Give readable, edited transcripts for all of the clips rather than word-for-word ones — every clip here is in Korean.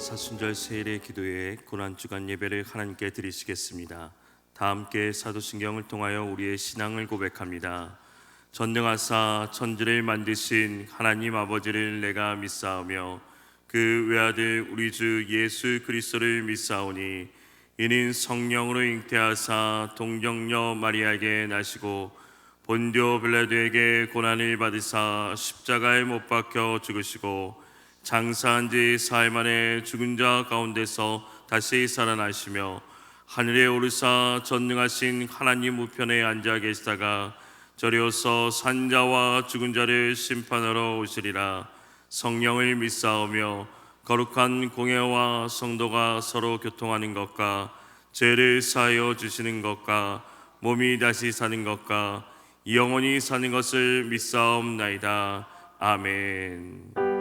사순절 세일의 기도회 고난주간 예배를 하나님께 드리시겠습니다. 다 함께 사도신경을 통하여 우리의 신앙을 고백합니다. 전능하사 천지를 만드신 하나님 아버지를 내가 믿사오며 그 외아들 우리 주 예수 그리스도를 믿사오니 이는 성령으로 잉태하사 동정녀 마리아에게 나시고 본디오 빌라도에게 고난을 받으사 십자가에 못 박혀 죽으시고 장사한 지 사흘 만에 죽은 자 가운데서 다시 살아나시며 하늘에 오르사 전능하신 하나님 우편에 앉아 계시다가 저리오서 산자와 죽은 자를 심판하러 오시리라. 성령을 믿사오며 거룩한 공예와 성도가 서로 교통하는 것과 죄를 사하여 주시는 것과 몸이 다시 사는 것과 영원히 사는 것을 믿사옵나이다. 아멘.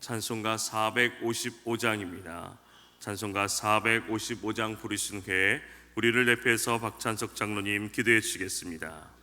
찬송가 455장입니다. 찬송가 455장 부르신 후에 우리를 대표해서 박찬석 장로님 기도해 주시겠습니다.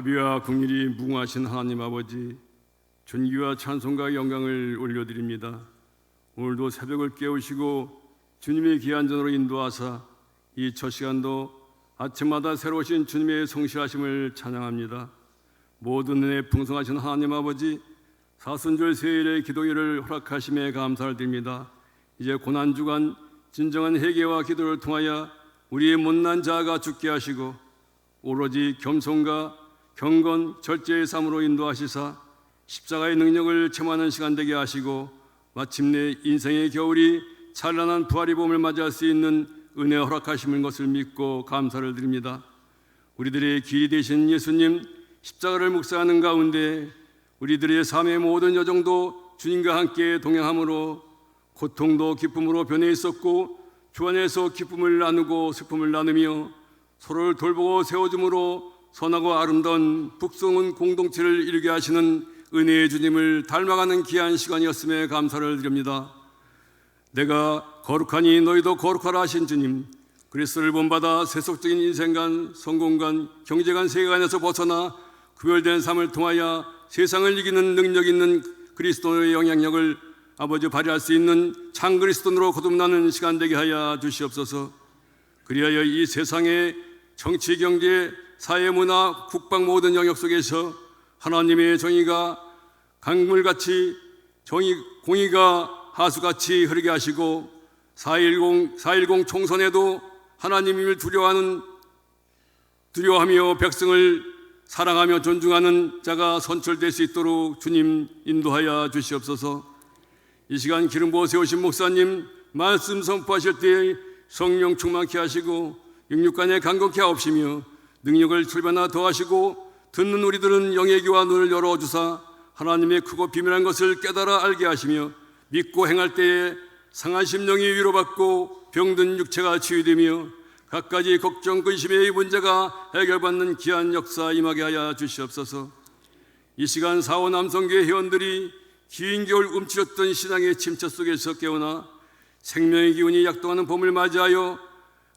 자비와 긍휼이 무궁하신 하나님 아버지, 존귀와 찬송과 영광을 올려드립니다. 오늘도 새벽을 깨우시고 주님의 귀한 전으로 인도하사 이 첫 시간도 아침마다 새로우신 주님의 성실하심을 찬양합니다. 모든 은혜 풍성하신 하나님 아버지, 사순절 세일의 기도회를 허락하심에 감사를 드립니다. 이제 고난주간 진정한 회개와 기도를 통하여 우리의 못난 자아가 죽게 하시고 오로지 겸손과 경건, 절제의 삶으로 인도하시사 십자가의 능력을 체험하는 시간 되게 하시고 마침내 인생의 겨울이 찬란한 부활의 봄을 맞이할 수 있는 은혜 허락하심인 것을 믿고 감사를 드립니다. 우리들의 길이 되신 예수님 십자가를 묵상하는 가운데 우리들의 삶의 모든 여정도 주님과 함께 동행함으로 고통도 기쁨으로 변해 있었고 주 안에서 기쁨을 나누고 슬픔을 나누며 서로를 돌보고 세워줌으로 선하고 아름다운 북성은 공동체를 이루게 하시는 은혜의 주님을 닮아가는 귀한 시간이었음에 감사를 드립니다. 내가 거룩하니 너희도 거룩하라 하신 주님, 그리스도를 본받아 세속적인 인생관, 성공관, 경제관 세계관에서 벗어나 구별된 삶을 통하여 세상을 이기는 능력 있는 그리스도의 영향력을 아버지 발휘할 수 있는 참 그리스도인으로 거듭나는 시간 되게 하여 주시옵소서. 그리하여 이 세상의 정치, 경제, 사회, 문화, 국방 모든 영역 속에서 하나님의 정의가 강물같이 공의가 하수같이 흐르게 하시고 4.10 총선에도 하나님을 두려워하며 백성을 사랑하며 존중하는 자가 선출될 수 있도록 주님 인도하여 주시옵소서. 이 시간 기름 부어 세우신 목사님 말씀 선포하실 때에 성령 충만케 하시고 육육간에 강건케 하옵시며 능력을 출변하 더하시고 듣는 우리들은 영의 귀와 눈을 열어주사 하나님의 크고 비밀한 것을 깨달아 알게 하시며 믿고 행할 때에 상한 심령이 위로받고 병든 육체가 치유되며 갖가지 걱정 근심의 문제가 해결받는 귀한 역사 임하게 하여 주시옵소서. 이 시간 사호 남성교회 회원들이 긴 겨울 움츠렸던 신앙의 침체 속에서 깨어나 생명의 기운이 약동하는 봄을 맞이하여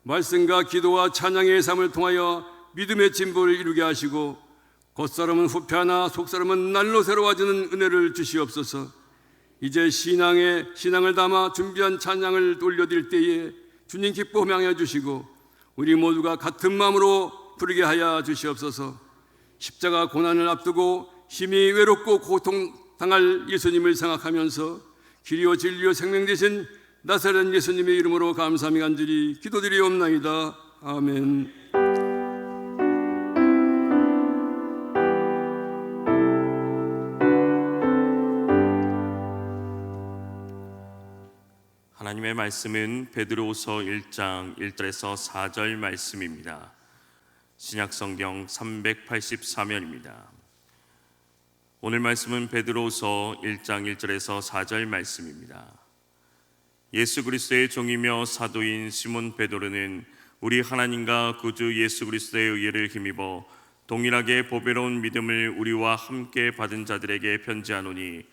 말씀과 기도와 찬양의 삶을 통하여 믿음의 진보를 이루게 하시고 겉사람은 후패하나 속사람은 날로 새로워지는 은혜를 주시옵소서. 이제 신앙을 담아 준비한 찬양을 올려드릴 때에 주님 기뻐 향해 주시고 우리 모두가 같은 마음으로 부르게 하여 주시옵소서. 십자가 고난을 앞두고 힘이 외롭고 고통당할 예수님을 생각하면서 길이요 진리요 생명 되신 나사렛 예수님의 이름으로 감사함이 간절히 기도드리옵나이다. 아멘. 하나님의 말씀은 베드로후서 1장 1절에서 4절 말씀입니다. 신약성경 384면입니다. 오늘 말씀은 베드로후서 1장 1절에서 4절 말씀입니다. 예수 그리스도의 종이며 사도인 시몬 베드로는 우리 하나님과 구주 예수 그리스도의 의를 힘입어 동일하게 보배로운 믿음을 우리와 함께 받은 자들에게 편지하노니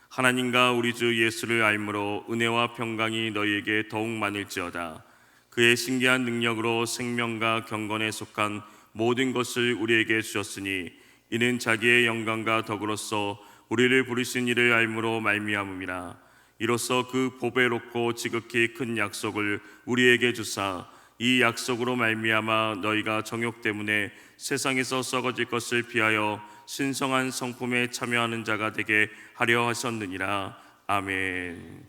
하나님과 우리 주 예수를 알므로 은혜와 평강이 너희에게 더욱 많을지어다. 그의 신기한 능력으로 생명과 경건에 속한 모든 것을 우리에게 주셨으니 이는 자기의 영광과 덕으로서 우리를 부르신 이를 알므로 말미암음이라. 이로써 그 보배롭고 지극히 큰 약속을 우리에게 주사 이 약속으로 말미암아 너희가 정욕 때문에 세상에서 썩어질 것을 피하여 신성한 성품에 참여하는 자가 되게 하려 하셨느니라. 아멘.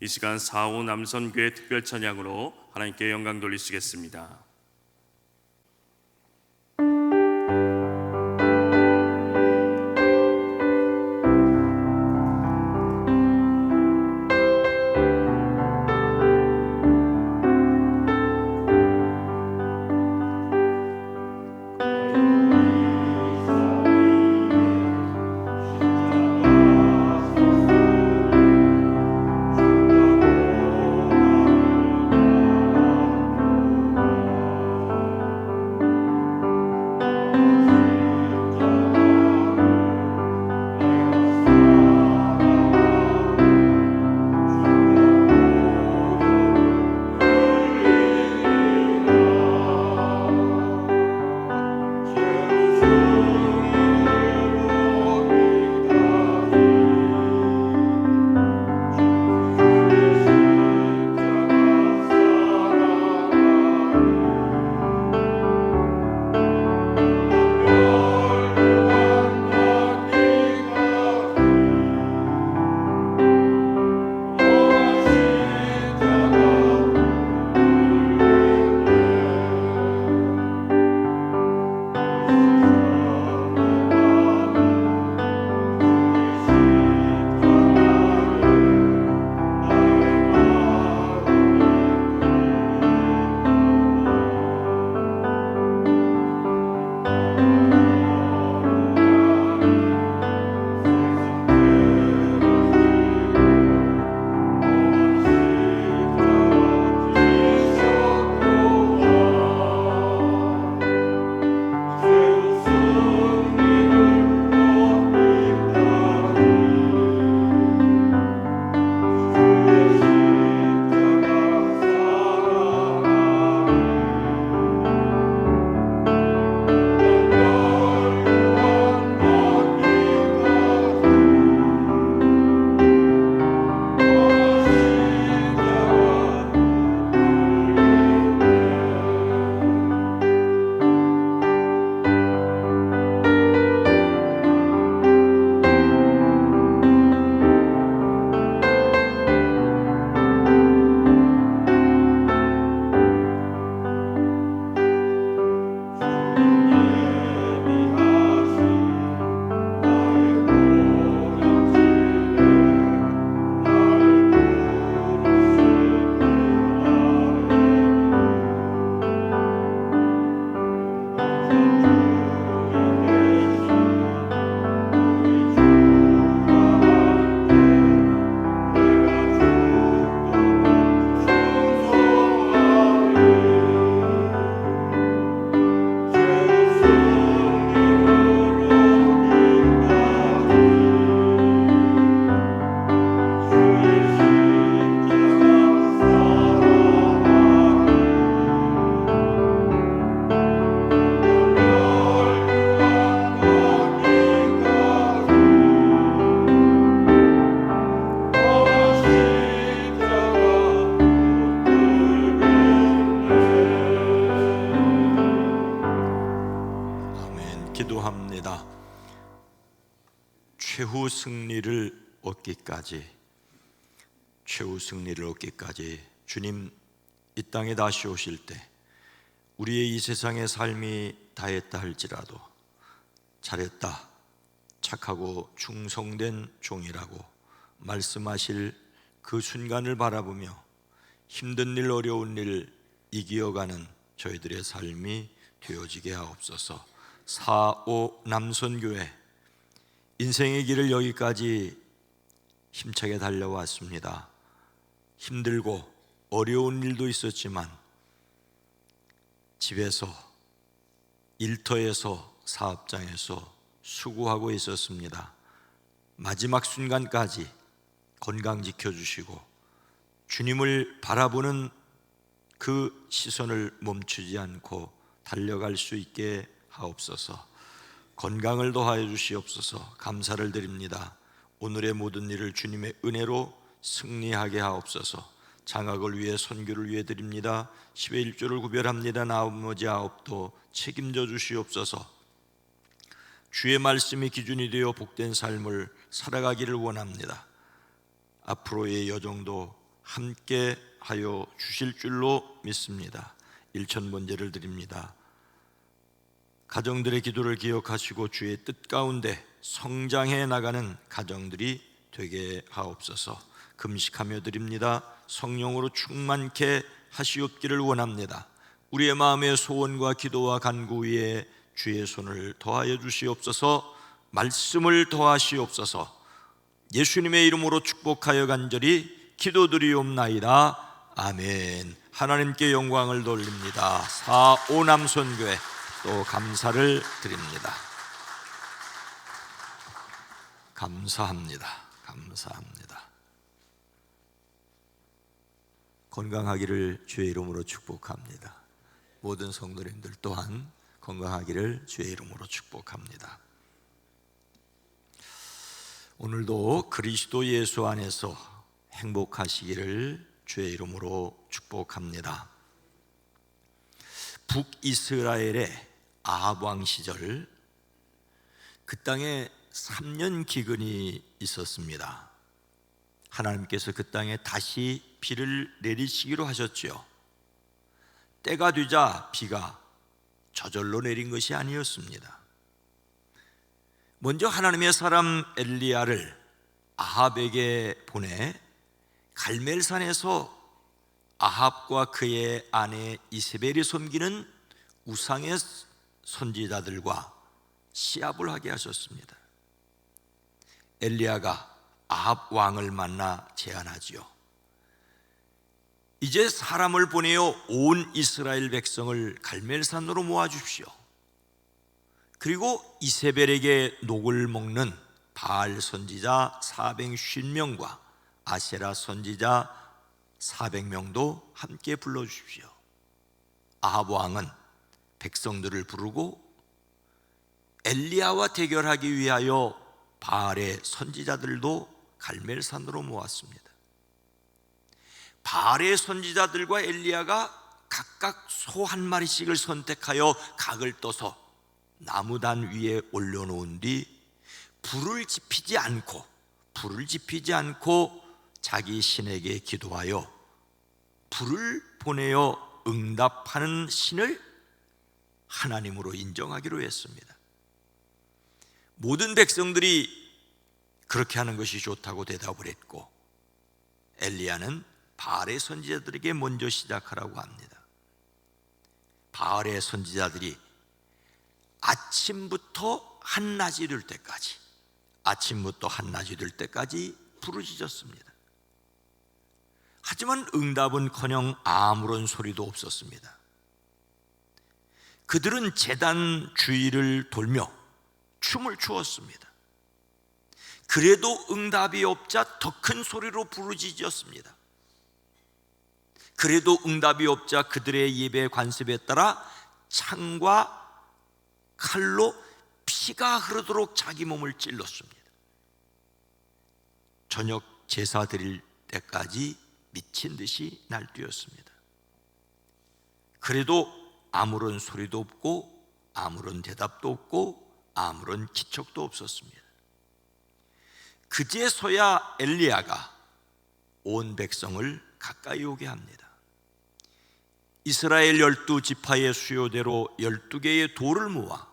이 시간 사호 남선교회 특별 찬양으로 하나님께 영광 돌리시겠습니다. 기도합니다. 최후 승리를 얻기까지 주님 이 땅에 다시 오실 때 우리의 이 세상의 삶이 다했다 할지라도 잘했다, 착하고 충성된 종이라고 말씀하실 그 순간을 바라보며 힘든 일, 어려운 일 이기어가는 저희들의 삶이 되어지게 하옵소서. 4.5 남선교회 인생의 길을 여기까지 힘차게 달려왔습니다. 힘들고 어려운 일도 있었지만 집에서, 일터에서, 사업장에서 수고하고 있었습니다. 마지막 순간까지 건강 지켜주시고 주님을 바라보는 그 시선을 멈추지 않고 달려갈 수 있게 하옵소서. 건강을 더하여 주시옵소서. 감사를 드립니다. 오늘의 모든 일을 주님의 은혜로 승리하게 하옵소서. 장학을 위해, 선교를 위해 드립니다. 10의 1조를 구별합니다. 나머지 9도 책임져 주시옵소서. 주의 말씀이 기준이 되어 복된 삶을 살아가기를 원합니다. 앞으로의 여정도 함께 하여 주실 줄로 믿습니다. 1,000번제를 드립니다. 가정들의 기도를 기억하시고 주의 뜻 가운데 성장해 나가는 가정들이 되게 하옵소서. 금식하며 드립니다. 성령으로 충만케 하시옵기를 원합니다. 우리의 마음의 소원과 기도와 간구 위에 주의 손을 더하여 주시옵소서. 말씀을 더하시옵소서. 예수님의 이름으로 축복하여 간절히 기도드리옵나이다. 아멘. 하나님께 영광을 돌립니다. 4.5 남선교회 또 감사를 드립니다. 감사합니다. 건강하기를 주의 이름으로 축복합니다. 모든 성도님들 또한 건강하기를 주의 이름으로 축복합니다. 오늘도 그리스도 예수 안에서 행복하시기를 주의 이름으로 축복합니다. 북이스라엘의 아합 왕 시절 그 땅에 3년 기근이 있었습니다. 하나님께서 그 땅에 다시 비를 내리시기로 하셨지요. 때가 되자 비가 저절로 내린 것이 아니었습니다. 먼저 하나님의 사람 엘리야를 아합에게 보내 갈멜산에서 아합과 그의 아내 이세벨이 섬기는 우상의 선지자들과 시합을 하게 하셨습니다. 엘리야가 아합 왕을 만나 제안하지요. 이제 사람을 보내어 온 이스라엘 백성을 갈멜산으로 모아주십시오. 그리고 이세벨에게 녹을 먹는 바알 선지자 450명과 아세라 선지자 400명도 함께 불러주십시오. 아합 왕은 백성들을 부르고 엘리야와 대결하기 위하여 바알의 선지자들도 갈멜산으로 모았습니다. 바알의 선지자들과 엘리야가 각각 소 한 마리씩을 선택하여 각을 떠서 나무단 위에 올려놓은 뒤 불을 지피지 않고 자기 신에게 기도하여 불을 보내어 응답하는 신을 하나님으로 인정하기로 했습니다. 모든 백성들이 그렇게 하는 것이 좋다고 대답을 했고 엘리야는 바알의 선지자들에게 먼저 시작하라고 합니다. 바알의 선지자들이 아침부터 한낮이 될 때까지 부르짖었습니다. 하지만 응답은커녕 아무런 소리도 없었습니다. 그들은 제단 주위를 돌며 춤을 추었습니다. 그래도 응답이 없자 더 큰 소리로 부르짖었습니다. 그래도 응답이 없자 그들의 예배 관습에 따라 창과 칼로 피가 흐르도록 자기 몸을 찔렀습니다. 저녁 제사 드릴 때까지 미친 듯이 날뛰었습니다. 그래도 아무런 소리도 없고 아무런 대답도 없고 아무런 기척도 없었습니다. 그제서야 엘리야가 온 백성을 가까이 오게 합니다. 이스라엘 12지파의 수요대로 12개의 돌을 모아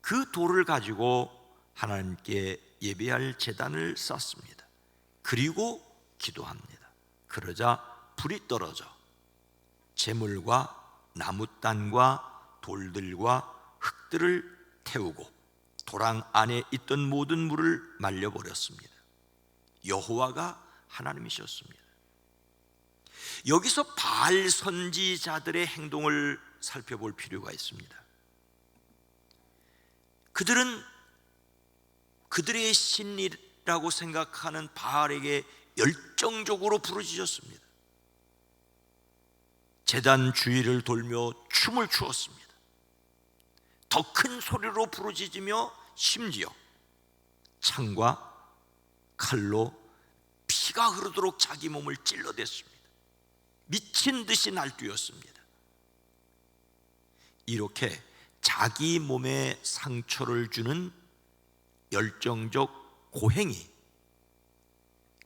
그 돌을 가지고 하나님께 예배할 제단을 쌓습니다. 그리고 기도합니다. 그러자 불이 떨어져 재물과 나무단과 돌들과 흙들을 태우고 도랑 안에 있던 모든 물을 말려버렸습니다. 여호와가 하나님이셨습니다. 여기서 바알 선지자들의 행동을 살펴볼 필요가 있습니다. 그들은 그들의 신이라고 생각하는 바알에게 열정적으로 부르짖었습니다. 제단 주위를 돌며 춤을 추었습니다. 더 큰 소리로 부르짖으며 심지어 창과 칼로 피가 흐르도록 자기 몸을 찔러댔습니다. 미친 듯이 날뛰었습니다. 이렇게 자기 몸에 상처를 주는 열정적 고행이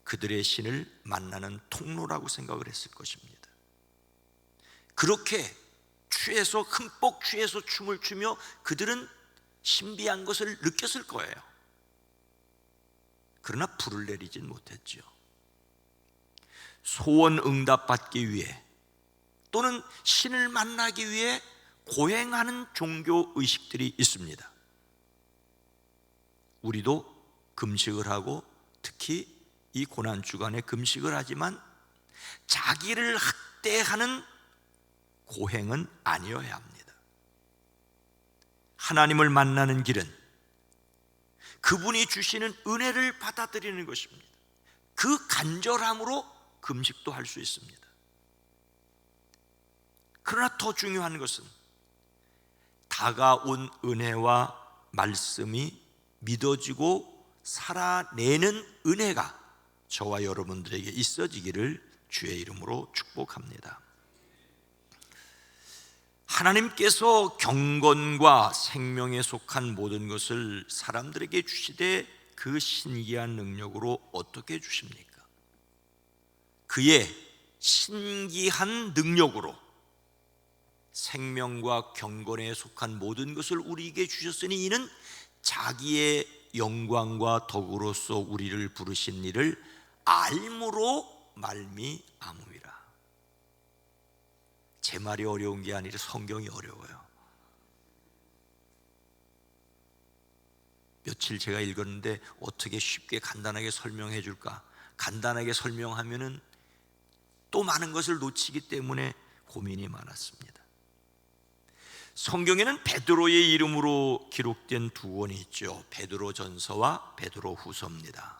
그들의 신을 만나는 통로라고 생각을 했을 것입니다. 그렇게 취해서 흠뻑 취해서 춤을 추며 그들은 신비한 것을 느꼈을 거예요. 그러나 불을 내리진 못했죠. 소원 응답받기 위해 또는 신을 만나기 위해 고행하는 종교 의식들이 있습니다. 우리도 금식을 하고 특히 이 고난주간에 금식을 하지만 자기를 학대하는 고행은 아니어야 합니다. 하나님을 만나는 길은 그분이 주시는 은혜를 받아들이는 것입니다. 그 간절함으로 금식도 할 수 있습니다. 그러나 더 중요한 것은 다가온 은혜와 말씀이 믿어지고 살아내는 은혜가 저와 여러분들에게 있어지기를 주의 이름으로 축복합니다. 하나님께서 경건과 생명에 속한 모든 것을 사람들에게 주시되 그 신기한 능력으로 어떻게 주십니까? 그의 신기한 능력으로 생명과 경건에 속한 모든 것을 우리에게 주셨으니 이는 자기의 영광과 덕으로서 우리를 부르신 이를 알므로 말미암음이라. 제 말이 어려운 게 아니라 성경이 어려워요. 며칠 제가 읽었는데 어떻게 쉽게 간단하게 설명해 줄까? 간단하게 설명하면은 또 많은 것을 놓치기 때문에 고민이 많았습니다. 성경에는 베드로의 이름으로 기록된 두 권이 있죠. 베드로전서와 베드로후서입니다.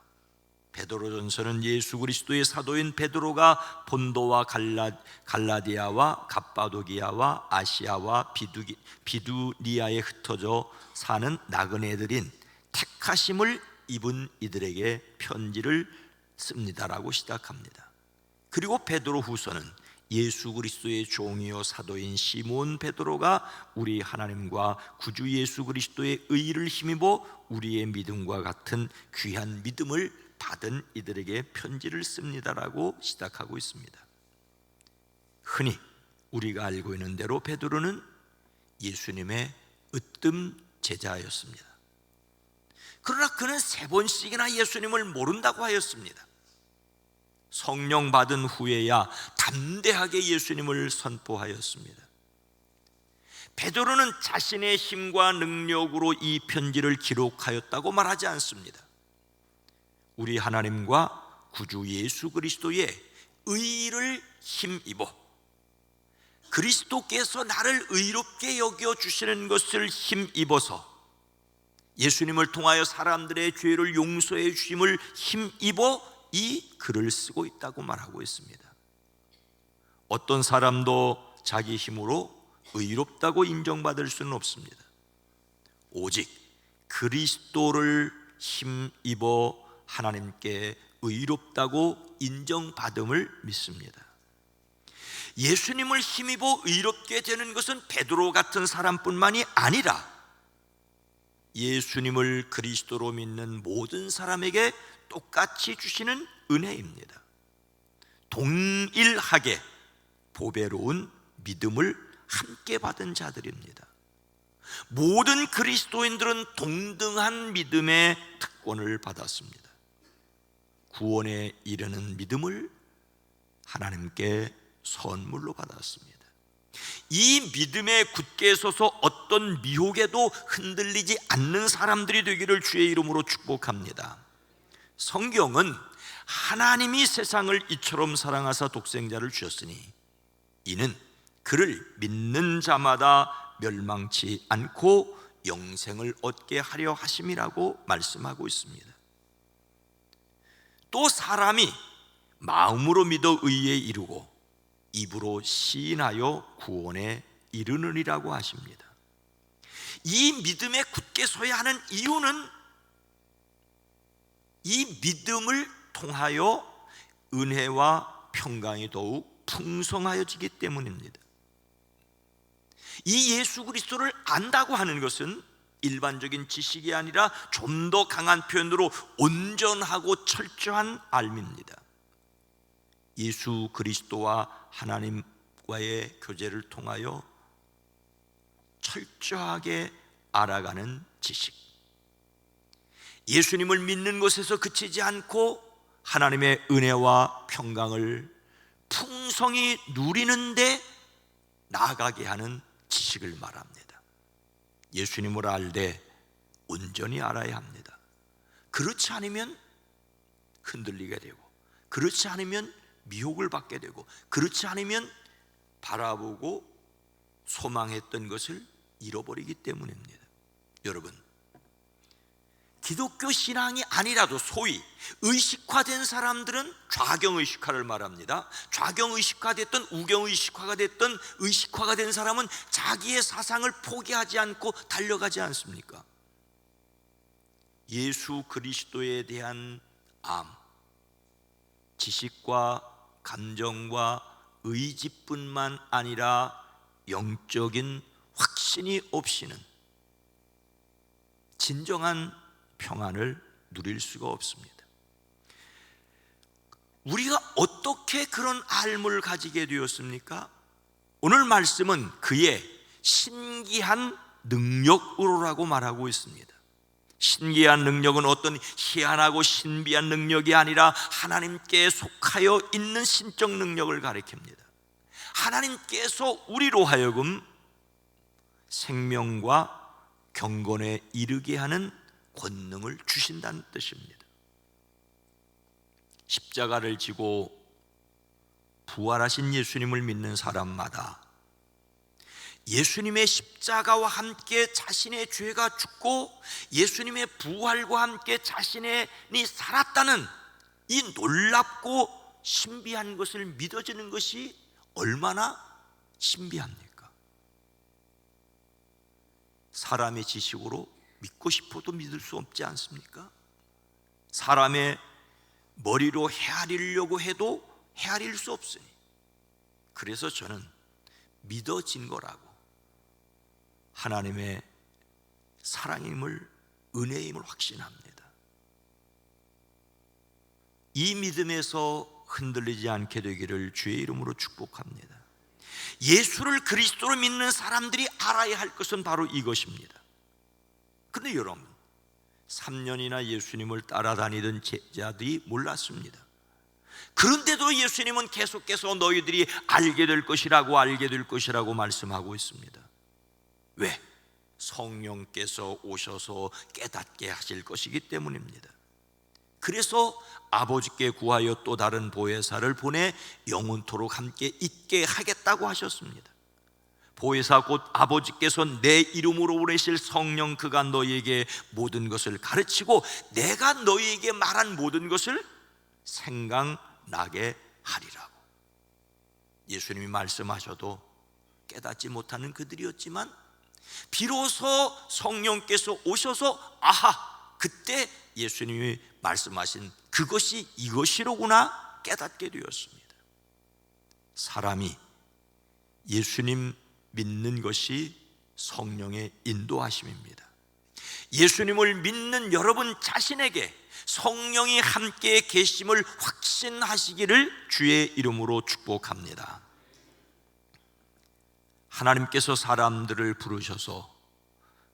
베드로전서는 예수 그리스도의 사도인 베드로가 본도와 갈라디아와 갑바도기아와 아시아와 비두니아에 흩어져 사는 나그네들인 택하심을 입은 이들에게 편지를 씁니다라고 시작합니다. 그리고 베드로후서는 예수 그리스도의 종이요 사도인 시몬 베드로가 우리 하나님과 구주 예수 그리스도의 의를 힘입어 우리의 믿음과 같은 귀한 믿음을 받은 이들에게 편지를 씁니다라고 시작하고 있습니다. 흔히 우리가 알고 있는 대로 베드로는 예수님의 으뜸 제자였습니다. 그러나 그는 3번씩이나 예수님을 모른다고 하였습니다. 성령 받은 후에야 담대하게 예수님을 선포하였습니다. 베드로는 자신의 힘과 능력으로 이 편지를 기록하였다고 말하지 않습니다. 우리 하나님과 구주 예수 그리스도의 의를 힘입어 그리스도께서 나를 의롭게 여겨 주시는 것을 힘입어서 예수님을 통하여 사람들의 죄를 용서해 주심을 힘입어 이 글을 쓰고 있다고 말하고 있습니다. 어떤 사람도 자기 힘으로 의롭다고 인정받을 수는 없습니다. 오직 그리스도를 힘입어 하나님께 의롭다고 인정받음을 믿습니다. 예수님을 힘입어 의롭게 되는 것은 베드로 같은 사람뿐만이 아니라 예수님을 그리스도로 믿는 모든 사람에게 똑같이 주시는 은혜입니다. 동일하게 보배로운 믿음을 함께 받은 자들입니다. 모든 그리스도인들은 동등한 믿음의 특권을 받았습니다. 구원에 이르는 믿음을 하나님께 선물로 받았습니다. 이 믿음에 굳게 서서 어떤 미혹에도 흔들리지 않는 사람들이 되기를 주의 이름으로 축복합니다. 성경은 하나님이 세상을 이처럼 사랑하사 독생자를 주셨으니 이는 그를 믿는 자마다 멸망치 않고 영생을 얻게 하려 하심이라고 말씀하고 있습니다. 또 사람이 마음으로 믿어 의에 이르고 입으로 시인하여 구원에 이르느니라고 하십니다. 이 믿음에 굳게 서야 하는 이유는 이 믿음을 통하여 은혜와 평강이 더욱 풍성하여지기 때문입니다. 이 예수 그리스도를 안다고 하는 것은 일반적인 지식이 아니라 좀 더 강한 표현으로 온전하고 철저한 알미입니다. 예수 그리스도와 하나님과의 교제를 통하여 철저하게 알아가는 지식, 예수님을 믿는 것에서 그치지 않고 하나님의 은혜와 평강을 풍성히 누리는데 나아가게 하는 지식을 말합니다. 예수님을 알되 온전히 알아야 합니다. 그렇지 않으면 흔들리게 되고, 그렇지 않으면 미혹을 받게 되고, 그렇지 않으면 바라보고 소망했던 것을 잃어버리기 때문입니다. 여러분, 기독교 신앙이 아니라도 소위 의식화된 사람들은 좌경의식화를 말합니다. 좌경의식화됐던 우경의식화가 됐던 의식화가 된 사람은 자기의 사상을 포기하지 않고 달려가지 않습니까? 예수 그리스도에 대한 암, 지식과 감정과 의지뿐만 아니라 영적인 확신이 없이는 진정한 평안을 누릴 수가 없습니다. 우리가 어떻게 그런 알을 가지게 되었습니까? 오늘 말씀은 그의 신기한 능력으로라고 말하고 있습니다. 신기한 능력은 어떤 희한하고 신비한 능력이 아니라 하나님께 속하여 있는 신적 능력을 가리킵니다. 하나님께서 우리로 하여금 생명과 경건에 이르게 하는 권능을 주신다는 뜻입니다. 십자가를 지고 부활하신 예수님을 믿는 사람마다 예수님의 십자가와 함께 자신의 죄가 죽고 예수님의 부활과 함께 자신이 살았다는 이 놀랍고 신비한 것을 믿어지는 것이 얼마나 신비합니까? 사람의 지식으로 믿고 싶어도 믿을 수 없지 않습니까? 사람의 머리로 헤아리려고 해도 헤아릴 수 없으니, 그래서 저는 믿어진 거라고 하나님의 사랑임을, 은혜임을 확신합니다. 이 믿음에서 흔들리지 않게 되기를 주의 이름으로 축복합니다. 예수를 그리스도로 믿는 사람들이 알아야 할 것은 바로 이것입니다. 그런데 여러분, 3년이나 예수님을 따라다니던 제자들이 몰랐습니다. 그런데도 예수님은 계속해서 너희들이 알게 될 것이라고 말씀하고 있습니다. 왜? 성령께서 오셔서 깨닫게 하실 것이기 때문입니다. 그래서 아버지께 구하여 또 다른 보혜사를 보내 영원토록 함께 있게 하겠다고 하셨습니다. 보혜사 곧 아버지께서 내 이름으로 보내실 성령, 그가 너희에게 모든 것을 가르치고 내가 너희에게 말한 모든 것을 생각나게 하리라고. 예수님이 말씀하셔도 깨닫지 못하는 그들이었지만 비로소 성령께서 오셔서 아하, 그때 예수님이 말씀하신 그것이 이것이로구나 깨닫게 되었습니다. 사람이 예수님 믿는 것이 성령의 인도하심입니다. 예수님을 믿는 여러분 자신에게 성령이 함께 계심을 확신하시기를 주의 이름으로 축복합니다. 하나님께서 사람들을 부르셔서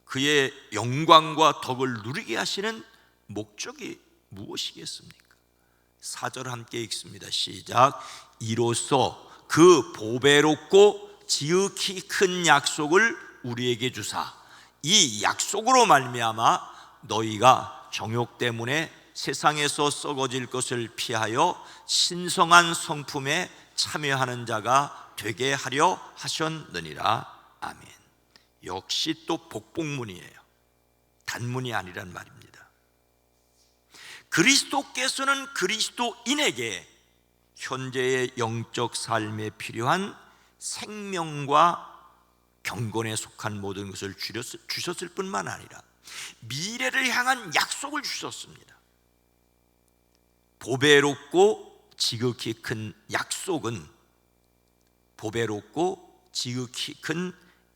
그의 영광과 덕을 누리게 하시는 목적이 무엇이겠습니까? 4절 함께 읽습니다. 시작. 이로써 그 보배롭고 지극히 큰 약속을 우리에게 주사 이 약속으로 말미암아 너희가 정욕 때문에 세상에서 썩어질 것을 피하여 신성한 성품에 참여하는 자가 되게 하려 하셨느니라. 아멘. 역시 또 복복문이에요. 단문이 아니란 말입니다. 그리스도께서는 그리스도인에게 현재의 영적 삶에 필요한 생명과 경건에 속한 모든 것을 주셨을 뿐만 아니라 미래를 향한 약속을 주셨습니다. 보배롭고 지극히 큰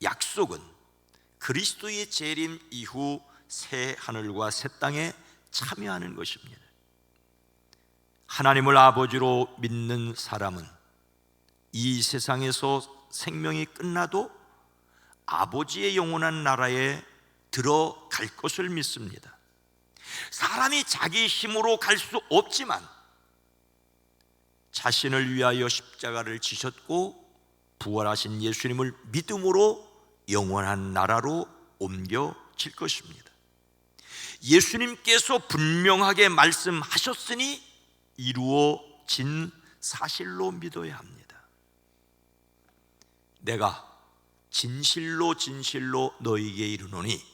약속은 그리스도의 재림 이후 새 하늘과 새 땅에 참여하는 것입니다. 하나님을 아버지로 믿는 사람은 이 세상에서 생명이 끝나도 아버지의 영원한 나라에 들어갈 것을 믿습니다. 사람이 자기 힘으로 갈 수 없지만 자신을 위하여 십자가를 지셨고 부활하신 예수님을 믿음으로 영원한 나라로 옮겨질 것입니다. 예수님께서 분명하게 말씀하셨으니 이루어진 사실로 믿어야 합니다. 내가 진실로 너희에게 이르노니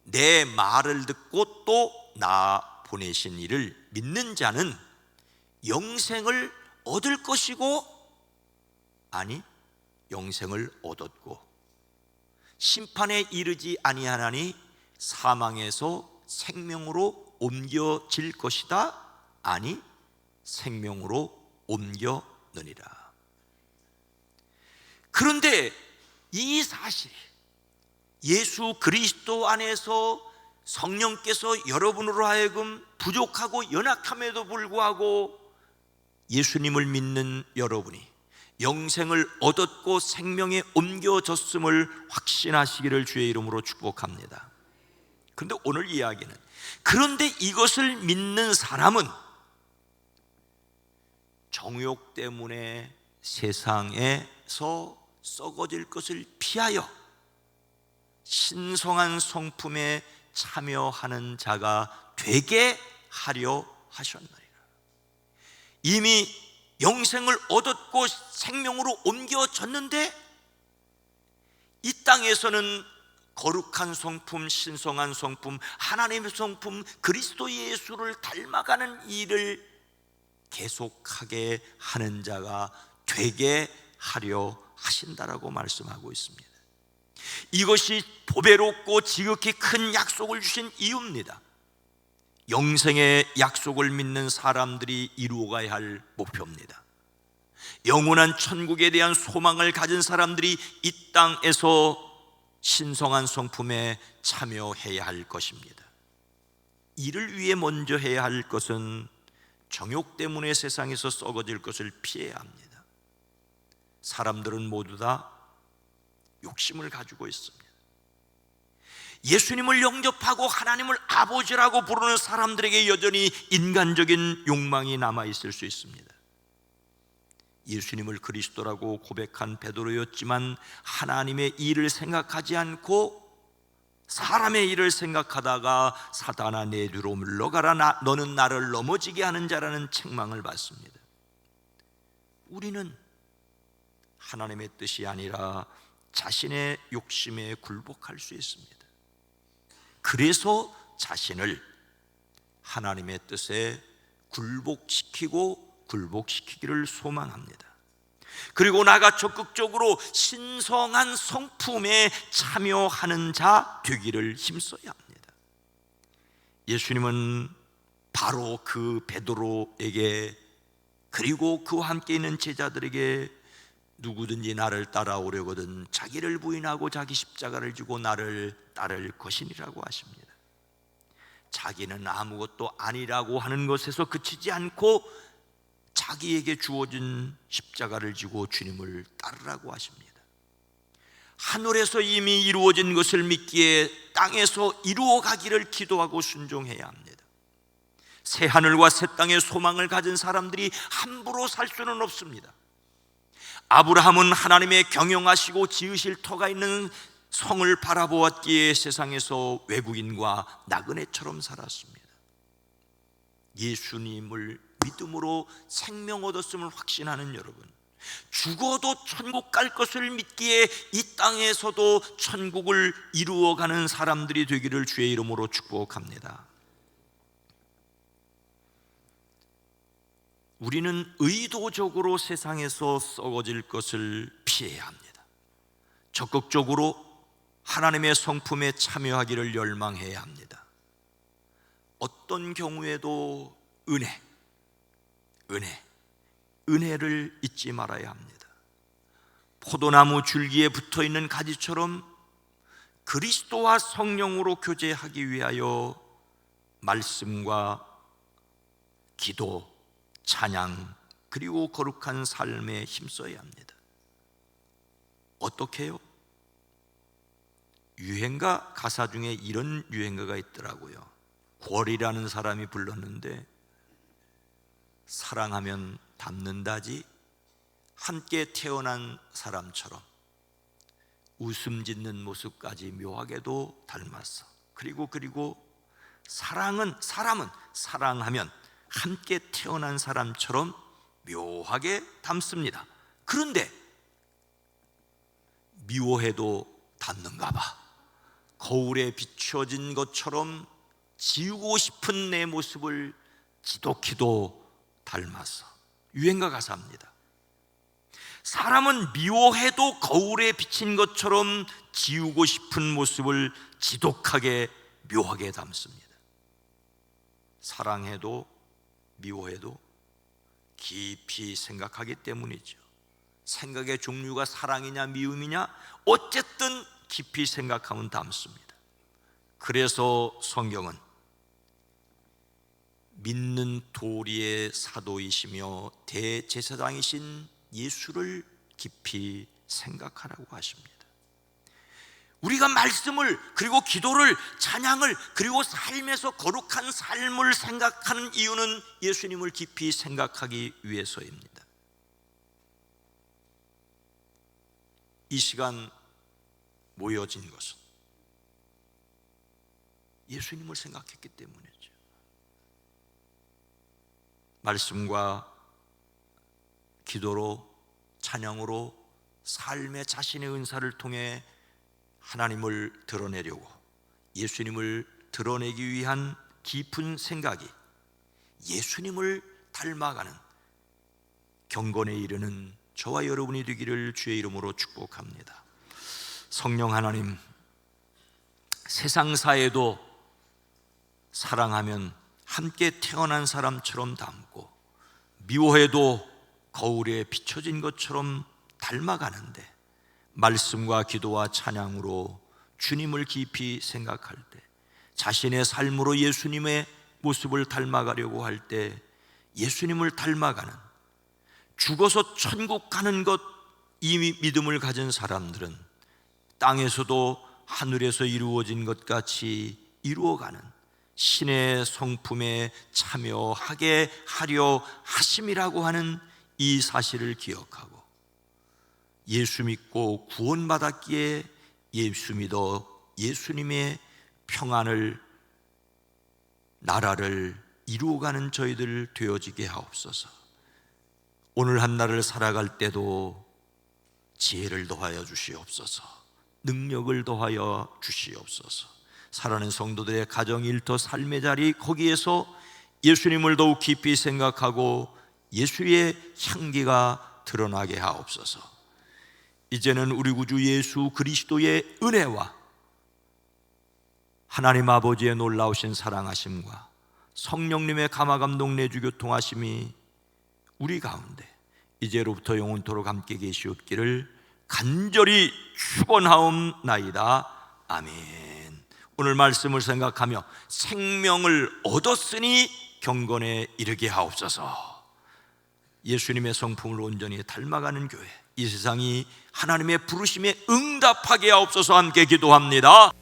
내 말을 듣고 또 나 보내신 이를 믿는 자는 영생을 얻을 것이고 영생을 얻었고 심판에 이르지 아니하나니 사망에서 생명으로 옮겨질 것이다. 생명으로 옮겨느니라. 그런데 이 사실이 예수 그리스도 안에서 성령께서 여러분으로 하여금 부족하고 연약함에도 불구하고 예수님을 믿는 여러분이 영생을 얻었고 생명에 옮겨졌음을 확신하시기를 주의 이름으로 축복합니다. 그런데 오늘 이야기는 그런데 이것을 믿는 사람은 정욕 때문에 세상에서 썩어질 것을 피하여 신성한 성품에 참여하는 자가 되게 하려 하셨느니라. 이미 영생을 얻었고 생명으로 옮겨졌는데 이 땅에서는 거룩한 성품, 신성한 성품, 하나님의 성품, 그리스도 예수를 닮아가는 일을 계속하게 하는 자가 되게 하려 하신다라고 말씀하고 있습니다. 이것이 보배롭고 지극히 큰 약속을 주신 이유입니다. 영생의 약속을 믿는 사람들이 이루어가야 할 목표입니다. 영원한 천국에 대한 소망을 가진 사람들이 이 땅에서 신성한 성품에 참여해야 할 것입니다. 이를 위해 먼저 해야 할 것은 정욕 때문에 세상에서 썩어질 것을 피해야 합니다. 사람들은 모두 다 욕심을 가지고 있습니다. 예수님을 영접하고 하나님을 아버지라고 부르는 사람들에게 여전히 인간적인 욕망이 남아있을 수 있습니다. 예수님을 그리스도라고 고백한 베드로였지만 하나님의 일을 생각하지 않고 사람의 일을 생각하다가 사단아 내 뒤로 물러가라, 너는 나를 넘어지게 하는 자라는 책망을 받습니다. 우리는 하나님의 뜻이 아니라 자신의 욕심에 굴복할 수 있습니다. 그래서 자신을 하나님의 뜻에 굴복시키기를 소망합니다. 그리고 나아가 적극적으로 신성한 성품에 참여하는 자 되기를 힘써야 합니다. 예수님은 바로 그 베드로에게 그리고 그와 함께 있는 제자들에게 누구든지 나를 따라오려거든 자기를 부인하고 자기 십자가를 지고 나를 따를 것이니라고 하십니다. 자기는 아무것도 아니라고 하는 것에서 그치지 않고 자기에게 주어진 십자가를 지고 주님을 따르라고 하십니다. 하늘에서 이미 이루어진 것을 믿기에 땅에서 이루어가기를 기도하고 순종해야 합니다. 새 하늘과 새 땅의 소망을 가진 사람들이 함부로 살 수는 없습니다. 아브라함은 하나님의 경영하시고 지으실 터가 있는 성을 바라보았기에 세상에서 외국인과 나그네처럼 살았습니다. 예수님을 믿음으로 생명 얻었음을 확신하는 여러분, 죽어도 천국 갈 것을 믿기에 이 땅에서도 천국을 이루어가는 사람들이 되기를 주의 이름으로 축복합니다. 우리는 의도적으로 세상에서 썩어질 것을 피해야 합니다. 적극적으로 하나님의 성품에 참여하기를 열망해야 합니다. 어떤 경우에도 은혜를 잊지 말아야 합니다. 포도나무 줄기에 붙어있는 가지처럼 그리스도와 성령으로 교제하기 위하여 말씀과 기도, 찬양, 그리고 거룩한 삶에 힘써야 합니다. 어떻게 해요? 유행가 가사 중에 이런 유행가가 있더라고요. 궐이라는 사람이 불렀는데, 사랑하면 닮는다지 함께 태어난 사람처럼 웃음 짓는 모습까지 묘하게도 닮았어. 그리고 사람은 사랑하면 함께 태어난 사람처럼 묘하게 닮습니다. 그런데 미워해도 닮는가 봐. 거울에 비춰진 것처럼 지우고 싶은 내 모습을 지독히도 닮았어. 유행가 가사입니다. 사람은 미워해도 거울에 비친 것처럼 지우고 싶은 모습을 지독하게 묘하게 담습니다. 사랑해도 미워해도 깊이 생각하기 때문이죠. 생각의 종류가 사랑이냐 미움이냐 어쨌든 깊이 생각하면 담습니다. 그래서 성경은 믿는 도리의 사도이시며 대제사장이신 예수를 깊이 생각하라고 하십니다. 우리가 말씀을, 그리고 기도를, 찬양을, 그리고 삶에서 거룩한 삶을 생각하는 이유는 예수님을 깊이 생각하기 위해서입니다. 이 시간 모여진 것은 예수님을 생각했기 때문이죠. 말씀과 기도로, 찬양으로 삶의 자신의 은사를 통해 하나님을 드러내려고, 예수님을 드러내기 위한 깊은 생각이 예수님을 닮아가는 경건에 이르는 저와 여러분이 되기를 주의 이름으로 축복합니다. 성령 하나님, 세상사에도 사랑하면 함께 태어난 사람처럼 닮고, 미워해도 거울에 비춰진 것처럼 닮아가는데, 말씀과 기도와 찬양으로 주님을 깊이 생각할 때, 자신의 삶으로 예수님의 모습을 닮아가려고 할 때, 예수님을 닮아가는, 죽어서 천국 가는 것, 이 믿음을 가진 사람들은 땅에서도 하늘에서 이루어진 것 같이 이루어가는 신의 성품에 참여하게 하려 하심이라고 하는 이 사실을 기억하고, 예수 믿고 구원받았기에 예수 믿어 예수님의 평안을, 나라를 이루어가는 저희들 되어지게 하옵소서. 오늘 한날을 살아갈 때도 지혜를 더하여 주시옵소서. 능력을 더하여 주시옵소서. 살아가는 성도들의 가정, 일터, 삶의 자리, 거기에서 예수님을 더욱 깊이 생각하고 예수의 향기가 드러나게 하옵소서. 이제는 우리 구주 예수 그리스도의 은혜와 하나님 아버지의 놀라우신 사랑하심과 성령님의 감화감동 내주 교통하심이 우리 가운데 이제로부터 영원토록 함께 계시옵기를 간절히 축원하옵나이다. 아멘. 오늘 말씀을 생각하며 생명을 얻었으니 경건에 이르게 하옵소서. 예수님의 성품을 온전히 닮아가는 교회, 이 세상이 하나님의 부르심에 응답하게 하옵소서. 함께 기도합니다.